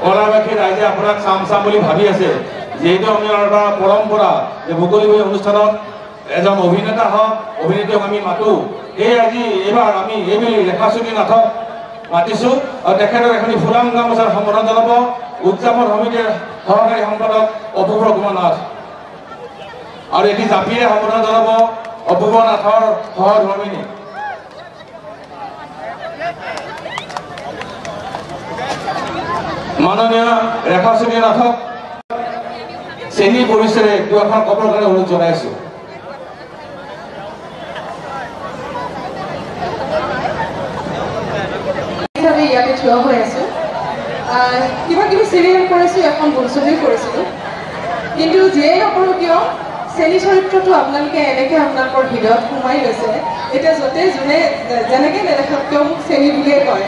কলাবাসী ৰাইজে আপোনাক চাম বুলি ভাবি আছে যেহেতু আমাৰ এটা পৰম্পৰা যে মুকলি বিহু অনুষ্ঠানত এজন অভিনেতা হওক অভিনেত্ৰীক আমি মাতো আজি এইবাৰ আমি এইবেলি ৰেখাচুনী নাথক মাতিছো আৰু তেখেতক এখন ফুলাম গামোচাৰ সম্বোধন জনাব উদযাপন সমিতিৰ সহকাৰী সম্পাদক অপূৰ্ব কুমাৰ নাথ আৰু এটি জাপিৰে সম্বোধন জনাব অপূৰ্ব নাথৰ সহধৰ্মিনী মাননীয় ৰেখাচুনী নাথক চেনী পৰিচয়ে দুআষাৰ ক'বৰ কাৰণে অনুৰোধ জনাইছো ইয়াতে থিয় হৈ আছো কিবা কিবি চিৰিয়েল কৰিছো এখন বোলছবিও কৰিছিলো কিন্তু যিয়েই নকৰো কিয় চেনী চৰিত্ৰটো আপোনালোকে এনেকৈ আপোনালোকৰ হৃদয়ত সোমাই লৈছে এতিয়া য'তে যোনে যেনেকৈ নেদেখক কিয় মোক চেনী বুলিয়ে কয়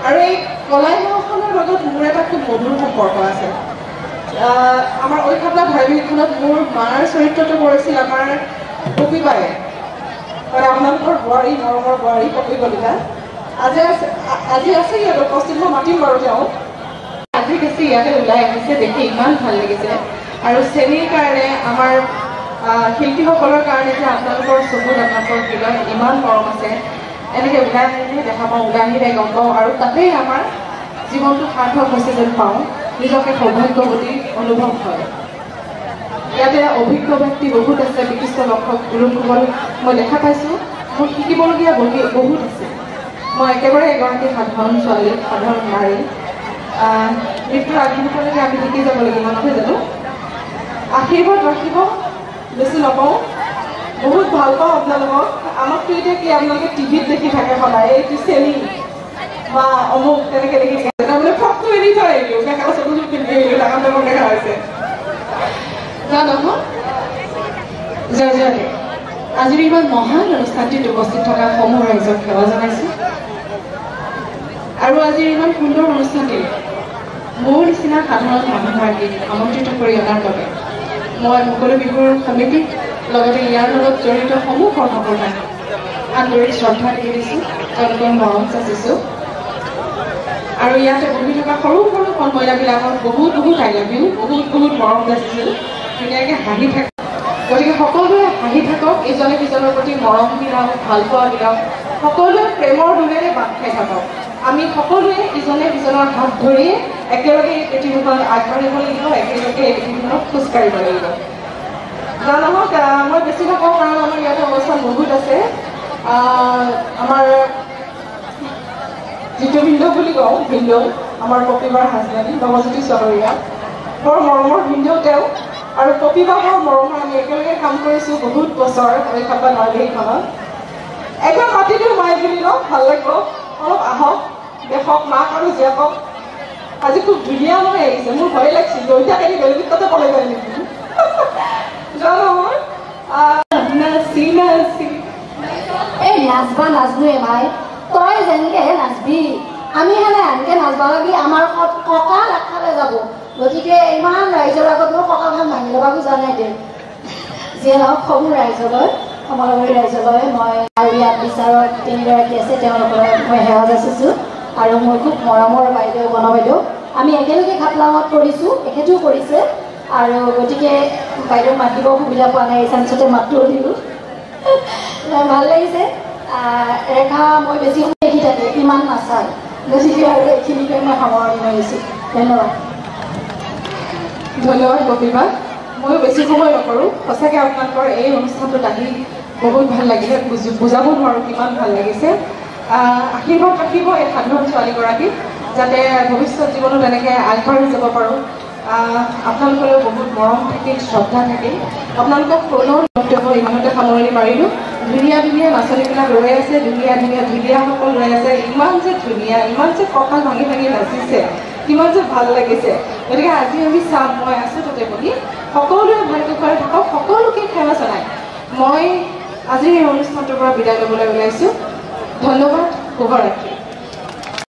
আৰু এই কলাই গাঁওখনৰ লগত মোৰ এটা খুব মধুৰ সম্পৰ্ক আছে আমাৰ ঐখাপলা ধাৰাবাহিকখনত মোৰ মাৰ চৰিত্ৰটো কৰিছিল আমাৰ পপীবায়ে মানে আপোনালোকৰ বোৱাৰী মৰমৰ বোৱাৰী পপী কলিতা আজি আছে ইয়াত উপস্থিত মই মাতিম বাৰু তেওঁ আজি বেছি ইয়াতে ওলাই আহিছে দেখি ইমান ভাল লাগিছে আৰু চেনীৰ কাৰণে আমাৰ শিল্পীসকলৰ কাৰণে যে আপোনালোকৰ চকুত আপোনালোকৰ হৃদয়ত ইমান মৰম আছে এনেকৈ ওলাই আহিলে দেখা পাওঁ ওলাই আহিলে গম পাওঁ আৰু তাতেই আমাৰ জীৱনটো সাৰ্থক হৈছে যেন পাওঁ নিজকে সৌভাগ্যৱতী অনুভৱ হয় ইয়াতে অভিজ্ঞ ব্যক্তি বহুত আছে বিশিষ্ট লোকসকল মই দেখা পাইছোঁ মোৰ শিকিবলগীয়া বহুত আছে মই একেবাৰে এগৰাকী সাধাৰণ ছোৱালী সাধাৰণ নাৰী মৃত্যুৰ আগমুহূৰ্তলৈকে আমি শিকি যাব লাগিব নহয় জানো আশীৰ্বাদ ৰাখিব বেছি নকওঁ বহুত ভাল পাওঁ আপোনালোকক আমাকতো এতিয়া কি আপোনালোকে টিভিত দেখি থাকে সদায় এইটো চেনী বা অমুক তেনেকৈ দেখি থাকে তাৰমানে ফটো এৰি থৈ আহিলোঁ মেখেলা চাদৰযোৰ পিন্ধি আহিলোঁ ডাঙৰ ডাঙৰ দেখা হৈছে যা নহয় জয় জয় আজিৰ ইমান মহান অনুষ্ঠানটিত উপস্থিত থকা সমূহ ৰাইজক সেৱা জনাইছোঁ আৰু আজিৰ ইমান সুন্দৰ অনুষ্ঠানটিত মোৰ নিচিনা সাধাৰণ মানুহগৰাকীক আমন্ত্ৰিত কৰি অনাৰ বাবে মই মুকলি বিহুৰ সমিতিক লগতে ইয়াৰ লগত জড়িত সমূহ কৰ্মকৰ্তাক আন্তৰিক শ্ৰদ্ধা দি দিছোঁ তেওঁলোকৰ মৰম যাচিছোঁ আৰু ইয়াতে বহি থকা সৰু সৰু কণমহিলাবিলাকক বহুত আই লাভ ইউ বহুত মৰম যাচিছোঁ ধুনীয়াকৈ হাঁহি থাকে গতিকে সকলোৱে হাঁহি থাকক ইজনে সিজনৰ প্ৰতি মৰম বিলাওক ভালপোৱা বিলাওক সকলোৱে প্ৰেমৰ দোলেৰে বান্ধ খাই থাকক আমি সকলোৱে ইজনে সিজনৰ হাত ধৰি একেলগে এই পৃথিৱীখন আগবাঢ়িব লাগিব একেলগে এই পৃথিৱীখনত খোজকাঢ়িব লাগিব যা নহওক মই বেছি নকওঁ কাৰণ আমাৰ ইয়াতে অনুষ্ঠান বহুত আছে আমাৰ যিটো ভিন্দৌ বুলি কওঁ ভিন্দৌ আমাৰ পপীবাৰ হাজবেণ্ড নৱজ্যোতি চহৰীয়া বৰ মৰমৰ ভিন্দৌ তেওঁ আৰু পপীবা বৰ মৰমৰ আমি একেলগে কাম কৰিছোঁ বহুত বছৰ ঐখাপলা ধাৰাবাহিকখনত একদম মাতি দিওঁ মাই বুলি ন ভাল লাগিব অলপ আহক দেখক মাক আৰু জীয়েকক আজি খুব ধুনীয়া হৈ আহিছে মোৰ ভয় লাগিছিল দৈতা কালি বেলেগ কথা ক'লে যায় নেকি এই নাচবা নাচবোৱে মাই তই যেনেকৈ নাচবি আমি সেনে আনকৈ নাচবা লাগি আমাৰ কঁকাল আগফালে যাব গতিকে ইমান ৰাইজৰ আগত মোৰ কঁকালখন ভাঙি ল'ব বুজা নাই দে যিয়ে নহওক সমূহ ৰাইজলৈ কমলাবাৰী ৰাইজলৈ মই আৰু ইয়াত বিচাৰত তিনিগৰাকী আছে তেওঁলোকৰ মই সেৱা যাচিছোঁ আৰু মোৰ খুব মৰমৰ বাইদেউ বন বাইদেউ আমি একেলগে খাপলাঙত কৰিছোঁ এখেতেও কৰিছে আৰু গতিকে বাইদেউ মাতিব সুবিধা পোৱা নাই এই চান্সতে মাতটো দিলোঁ ভাল লাগিছে ৰেখা মই বেছি সময় দেখি থাকে ইমান নাচায় গতিকে আৰু এইখিনিকে মই সামৰণি মাৰিছোঁ ধন্যবাদ পপীবা ময়ো বেছি সময় নকৰোঁ সঁচাকৈ আপোনালোকৰ এই অনুষ্ঠানটোত আহি বহুত ভাল লাগিলে বুজাব নোৱাৰোঁ কিমান ভাল লাগিছে আশীৰ্বাদ ৰাখিব এই সাধাৰণ ছোৱালীগৰাকীক যাতে ভৱিষ্যত জীৱনত এনেকৈ আগবাঢ়ি যাব পাৰোঁ আপোনালোকলৈও বহুত মৰম থাকিল শ্ৰদ্ধা থাকিল আপোনালোকক পুনৰ বক্তব্য ইমানতে সামৰণি মাৰিলোঁ ধুনীয়া নাচনীবিলাক ৰৈ আছে ধুনীয়াসকল ৰৈ আছে ইমান যে ধুনীয়া ইমান যে কঁকাল ভাঙি নাচিছে কিমান যে ভাল লাগিছে গতিকে আজি আমি চাম মই আছোঁ তাতে বহি সকলোৱে ভালকৈ খুৱাই থাকক সকলোকে সেৱা জনাই মই আজিৰ এই অনুষ্ঠানটোৰ পৰা বিদায় ল'বলৈ ওলাইছোঁ ধন্যবাদ শুভৰাত্ৰি